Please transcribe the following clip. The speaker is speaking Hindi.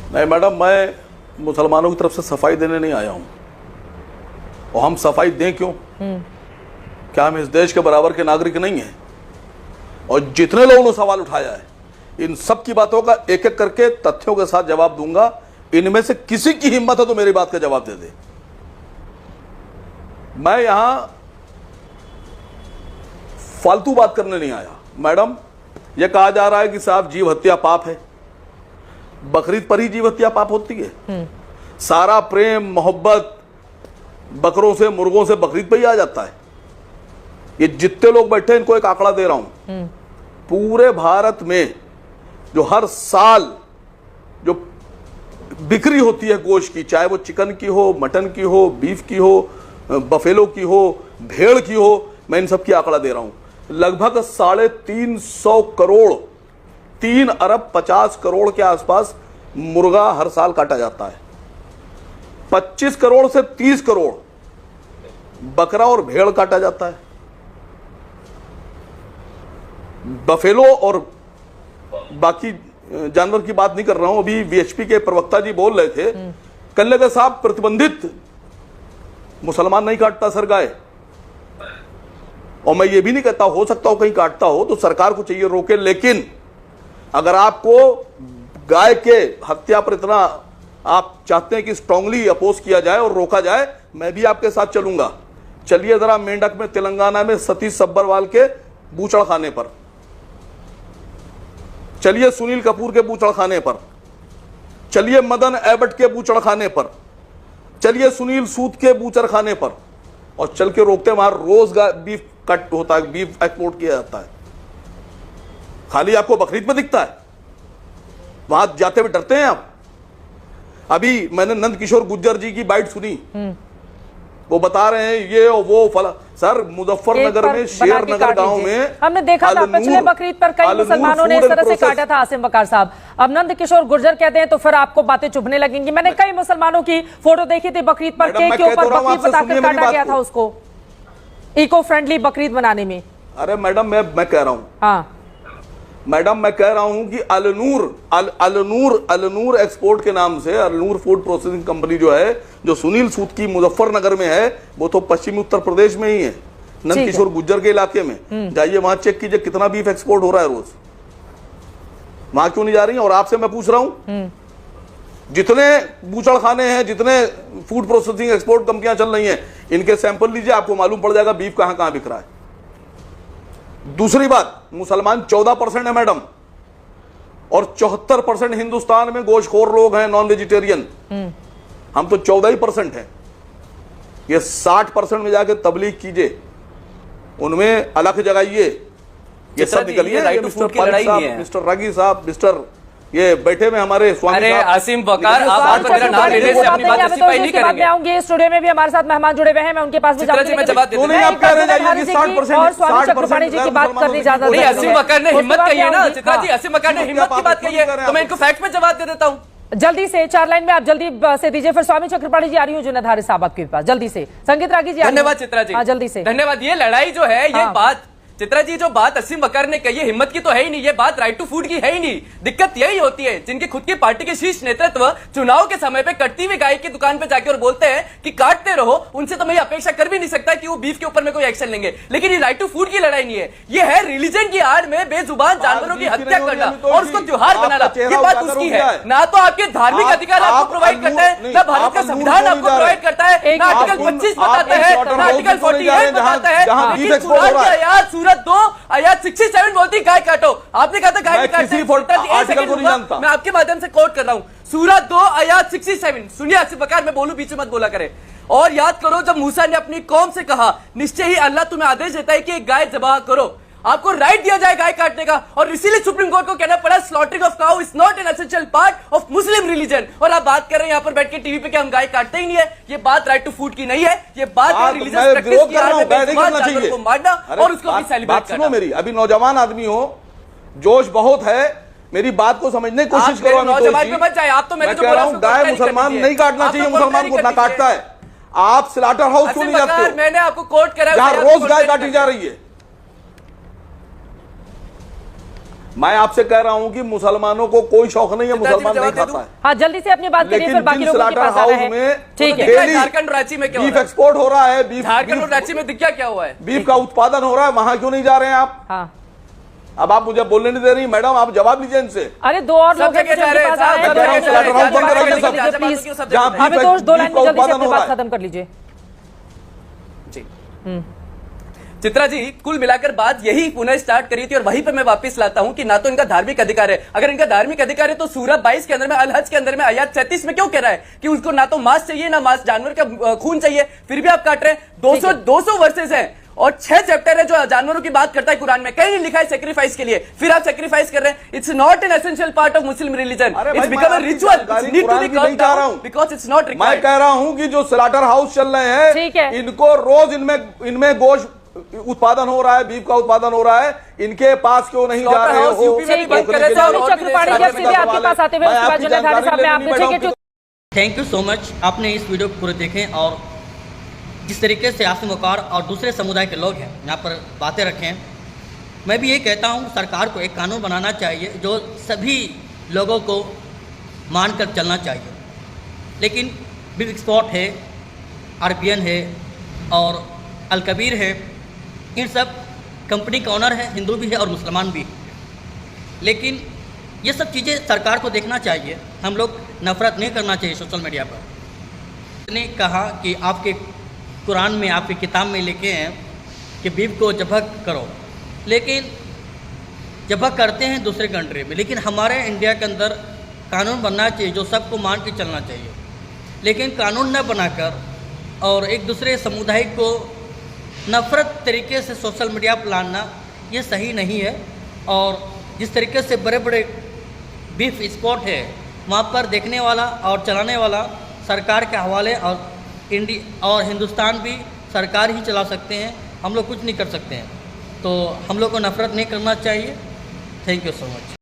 नहीं मैडम, मैं मुसलमानों की तरफ से सफाई देने नहीं आया हूं। और हम सफाई दें क्यों? क्या हम इस देश के बराबर के नागरिक नहीं हैं? और जितने लोगों ने सवाल उठाया है, इन सब की बातों का एक एक करके तथ्यों के साथ जवाब दूंगा। इनमें से किसी की हिम्मत है तो मेरी बात का जवाब दे दे। मैं यहां फालतू बात करने नहीं आया। मैडम, यह कहा जा रहा है कि साहब जीव हत्या पाप है। बकरीद पर ही जीव हत्या पाप होती है? सारा प्रेम मोहब्बत बकरों से, मुर्गों से बकरीद पर ही आ जाता है। ये जितने लोग बैठे हैं, इनको एक आंकड़ा दे रहा हूं। पूरे भारत में जो हर साल जो बिक्री होती है गोश्त की, चाहे वो चिकन की हो, मटन की हो, बीफ की हो, बफेलो की हो, भेड़ की हो, मैं इन सब की आंकड़ा दे रहा हूं। लगभग 350 करोड़, 3 अरब 50 करोड़ के आसपास मुर्गा हर साल काटा जाता है। 25 करोड़ से 30 करोड़ बकरा और भेड़ काटा जाता है। बफेलो और बाकी जानवर की बात नहीं कर रहा हूं। अभी वीएचपी के प्रवक्ता जी बोल रहे थे, कल लगे साहब प्रतिबंधित, मुसलमान नहीं काटता सर गाय। और मैं ये भी नहीं कहता, हो सकता हो कहीं काटता हो तो सरकार को चाहिए रोके। लेकिन अगर आपको गाय के हत्या पर इतना आप चाहते हैं कि स्ट्रांगली अपोज किया जाए और रोका जाए, मैं भी आपके साथ चलूंगा। चलिए जरा मेंढक में, तेलंगाना में सतीश सब्बरवाल के बूचड़ खाने पर, चलिए सुनील कपूर के बूचड़ खाने पर, चलिए मदन एबट के बूचड़ खाने पर, चलिए सुनील सूद के बूचड़ खाने पर, और चल के रोकते। वहां रोज बीफ कट होता है, बीफ एक्सपोर्ट किया जाता है। खाली आपको बकरीद में दिखता है, वहां जाते हुए डरते हैं आप। अभी मैंने नंद किशोर गुज्जर जी की बाइट सुनी, वो बता रहे हैं ये और वो फला। सर मुजफ्फरनगर में, शेरनगर गांव में हमने देखा था पिछले बकरीद पर कई मुसलमानों ने इस तरह से काटा था। आसिम वकार साहब, अब नंद किशोर गुर्जर कहते हैं तो फिर आपको बातें चुभने लगेंगी। मैंने कई मुसलमानों की फोटो देखी थी बकरीद पर, केक के ऊपर बकरीद बताकर काटा गया था उसको, इको फ्रेंडली बकरीद बनाने में। अरे मैडम, मैं कह रहा हूं, हाँ मैडम, मैं कह रहा हूं कि अलनूर एक्सपोर्ट के नाम से, अलनूर फूड प्रोसेसिंग कंपनी जो है, जो सुनील सूद की मुजफ्फरनगर में है, वो तो पश्चिमी उत्तर प्रदेश में ही है, नंद किशोर गुज्जर के इलाके में। जाइए वहां चेक कीजिए कितना बीफ एक्सपोर्ट हो रहा है रोज। वहां क्यों नहीं जा रही? और आपसे मैं पूछ रहा हूं, जितने बूचड़ खाने हैं, जितने फूड प्रोसेसिंग एक्सपोर्ट कंपनियां चल रही हैं, इनके सैंपल लीजिए, आपको मालूम पड़ जाएगा बीफ कहां कहां बिक रहा है। दूसरी बात, मुसलमान 14% है मैडम, और 74% हिंदुस्तान में गोश्तखोर लोग हैं, नॉन वेजिटेरियन। हम तो 14% हैं। ये 60% में जाके तबलीग कीजिए, उनमें अलग जगाइए, ये सब निकलिए। मिस्टर रागी साहब, मिस्टर ये बैठे में हमारे स्वामी, अरे आसिम वकार, आप मेरा नाम लेने से अपनी बात जस्टिफाई नहीं करेंगे। आऊंगी स्टूडियो में भी हमारे साथ मेहमान जुड़े हुए हैं, मैं उनके पास भी जवाब देता हूं। आप कह रहे हैं कि 60% और स्वामी चक्रपाणी जी की बात करनी ज्यादा नहीं। आसिम वकार ने हिम्मत कही है ना चित्रा जी, आसिम वकार ने हिम्मत की बात कही है, तो मैं इनको फैक्ट में जवाब दे देता हूं। जल्दी से 4 लाइन में आप जल्दी से दीजिए, फिर स्वामी चक्रपाणी जी आ रही हूँ जुनैद हारिस साहब आपके पास, जल्दी से। संगीत रागी जी, धन्यवाद चित्रा जी, जल्दी से धन्यवाद। ये लड़ाई जो है, ये बात चित्रा जी, जो बात असीम वकार ने कही है, हिम्मत की तो है ही नहीं, ये बात राइट टू फूड की है ही नहीं। दिक्कत यही होती है, जिनकी खुद की पार्टी के शीर्ष नेतृत्व चुनाव के समय पे कटती हुई गाय की दुकान पे जाके और बोलते हैं कि काटते रहो, उनसे तो मैं अपेक्षा कर भी नहीं सकता कि वो बीफ के ऊपर में कोई एक्शन लेंगे। लेकिन ये राइट टू फूड की लड़ाई नहीं है, ये है रिलीजन की आड़ में बेजुबान जानवरों की हत्या करना और उसको त्योहार बनाना। ये बात उसकी है, ना तो आपके धार्मिक अधिकार आपको प्रोवाइड करता है, ना भारत का संविधान आपको प्रोवाइड करता है, ना आर्टिकल 25 बताता है, ना आर्टिकल 48 बताता है। सूरत 2 आयत 67 बोलती गाय काटो। आपने कहा था गाय काटते हैं, मैं आपके माध्यम से कोट कर रहा हूं, सूरत 2 आयत 67। सुनिए आसिफ वकार, मैं बोलूं बीच में मत बोला करे। और याद करो जब मूसा ने अपनी कौम से कहा, निश्चय ही अल्लाह तुम्हें आदेश देता है कि एक गाय ज़बाह करो, आपको राइट दिया जाए गाय काटने का, और इसीलिए सुप्रीम कोर्ट को कहना पड़ा slaughtering of cow is not an essential part of Muslim religion. और आप बात कर रहे हैं यहाँ पर बैठ के टीवी पे कि हम गाय काटते ही नहीं है, ये बात राइट टू फूड की नहीं है, ये बात है रिलीजियस प्रैक्टिस की आड़ में जानवर को मारना और उसको भी सेलिब्रेट करना। सुनो मेरी, अभी नौजवान आदमी हो, जोश बहुत है, मेरी बात को समझने की कोशिश करो। नौजवान पे मत जाए आप, तो मैं कह रहा हूं गाय मुसलमान नहीं काटना चाहिए, मुसलमान को ना काटता है। आप स्लॉटर हाउस क्यों नहीं जाते हो? मैंने आपको कोट करा, जहां रोज गाय काटी जा रही है। मैं आपसे कह रहा हूं कि मुसलमानों को कोई शौक नहीं है, मुसलमान नहीं जवाब दे खाता है। हाँ जल्दी से अपनी बात करिए, फिर लेकिन बाकी जिन लोगों के स्लॉटर पास आ रहे हाउस हैं। में ठीक है, डेली झारखंड रांची में क्या हो बीफ रहा है? एक्सपोर्ट हो रहा है, बीफ झारखंड और रांची में दिक्कत क्या हुआ है? बीफ का उत्पादन हो रहा है, वहां क्यों नहीं जा रहे हैं आप? हाँ अब आप मुझे बोलने नहीं दे रही मैडम, आप जवाब लीजिए इनसे। अरे दो और लोग हैं जगह जा रहे हैं, जिनके पास आ रहे हैं, सब दो जगह और जा रहे हैं, लोग हैं, सब जगह बात जा कर रहे हैं, लीजिए, प्लीज। जहां अभी बीफ तो दो लाइन में का जल्दी से उत्पादन अपनी हो रहा बात है। खत्म कर लीजिए। जी चित्रा जी, कुल मिलाकर बात यही पुनः स्टार्ट करी थी और वहीं पे मैं वापस लाता हूं कि ना तो इनका धार्मिक अधिकार है। अगर इनका धार्मिक अधिकार है तो सूरह 22 के अंदर में, अल हज के अंदर में आयत 36 में क्यों कह रहा है कि उसको ना तो मांस चाहिए ना मांस, जानवर का खून चाहिए, फिर भी आप काट रहे हैं। 200 वर्सेस हैं और 6 चैप्टर है जो जानवरों की बात करता है कुरान में, कहीं नहीं लिखा है सेक्रीफाइस के लिए, फिर आप सेक्रीफाइस कर रहे हैं। It's not an essential part of Muslim religion, it's become a ritual, it's need to be come down because it's not मैं रिक्वायर्ड। कह रहा हूं कि जो स्लॉटर हाउस चल रहे ठीक हैं, है। इनको रोज इनमें गोश्त उत्पादन हो रहा है, बीफ का उत्पादन हो रहा है, इनके पास क्यों नहीं जा रहे हो? यूपी में भी बंद कर रहे थे और भी चक्रपाणी जी, अब सीधे आपके पास आते हुए उसके बाद जनाधारी साहब मैं आपको ठीक है। थैंक यू सो मच, आपने इस वीडियो को पूरे देखें और जिस तरीके से आसिम वक़ार और दूसरे समुदाय के लोग हैं यहाँ पर बातें रखें। मैं भी ये कहता हूँ सरकार को एक कानून बनाना चाहिए जो सभी लोगों को मानकर चलना चाहिए। लेकिन बिग स्पॉट है, आरपीएन है और अल कबीर है, इन सब कंपनी का ऑनर है, हिंदू भी है और मुसलमान भी है। लेकिन ये सब चीज़ें सरकार को देखना चाहिए, हम लोग नफरत नहीं करना चाहिए सोशल मीडिया पर। ने कहा कि आपके कुरान में, आपकी किताब में लिखे हैं कि बीफ को ज़बह करो, लेकिन ज़बह करते हैं दूसरे कंट्री में, लेकिन हमारे इंडिया के अंदर कानून बनना चाहिए जो सबको मान के चलना चाहिए। लेकिन कानून न बनाकर और एक दूसरे समुदाय को नफरत तरीके से सोशल मीडिया पर लाना ये सही नहीं है। और जिस तरीके से बड़े बड़े बीफ स्पॉट है वहाँ पर देखने वाला और चलाने वाला सरकार के हवाले, और इंडिया और हिंदुस्तान भी सरकार ही चला सकते हैं, हम लोग कुछ नहीं कर सकते हैं। तो हम लोग को नफरत नहीं करना चाहिए। Thank you so much.